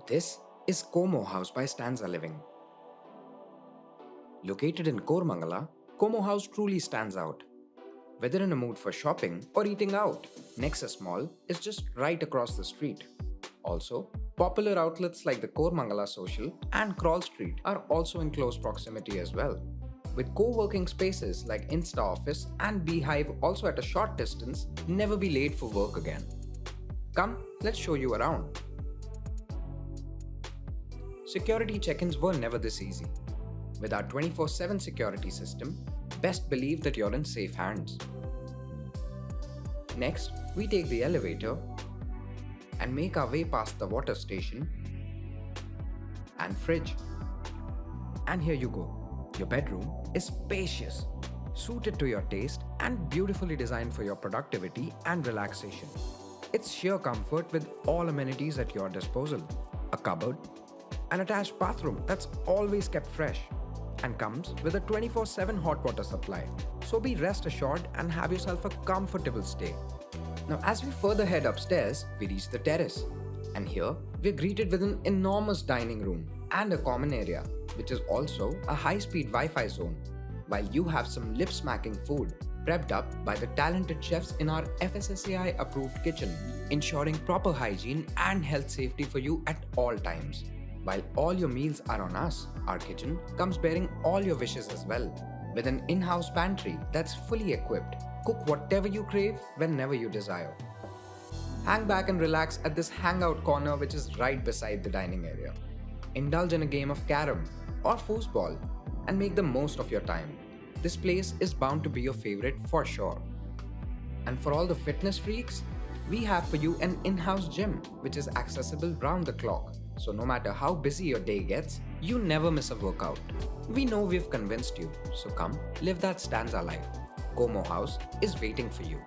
This is Como House by Stanza Living. Located in Koramangala, Como House truly stands out. Whether in a mood for shopping or eating out, Nexus Mall is just right across the street. Also, popular outlets like the Koramangala Social and Crawl Street are also in close proximity as well. With co-working spaces like Insta Office and Beehive also at a short distance, never be late for work again. Come, let's show you around. Security check-ins were never this easy. With our 24/7 security system, best believe that you're in safe hands. Next, we take the elevator and make our way past the water station and fridge. And here you go. Your bedroom is spacious, suited to your taste, and beautifully designed for your productivity and relaxation. It's sheer comfort with all amenities at your disposal. A cupboard, an attached bathroom that's always kept fresh, and comes with a 24/7 hot water supply. So be rest assured and have yourself a comfortable stay. Now, as we further head upstairs, we reach the terrace. And here, we're greeted with an enormous dining room and a common area, which is also a high-speed Wi-Fi zone, while you have some lip-smacking food prepped up by the talented chefs in our FSSAI-approved kitchen, ensuring proper hygiene and health safety for you at all times. While all your meals are on us, our kitchen comes bearing all your wishes as well. With an in-house pantry that's fully equipped, cook whatever you crave whenever you desire. Hang back and relax at this hangout corner which is right beside the dining area. Indulge in a game of carom or foosball and make the most of your time. This place is bound to be your favorite for sure. And for all the fitness freaks, we have for you an in-house gym which is accessible round the clock. So no matter how busy your day gets, you never miss a workout. We know we've convinced you, so come live that stanza life. Como House is waiting for you.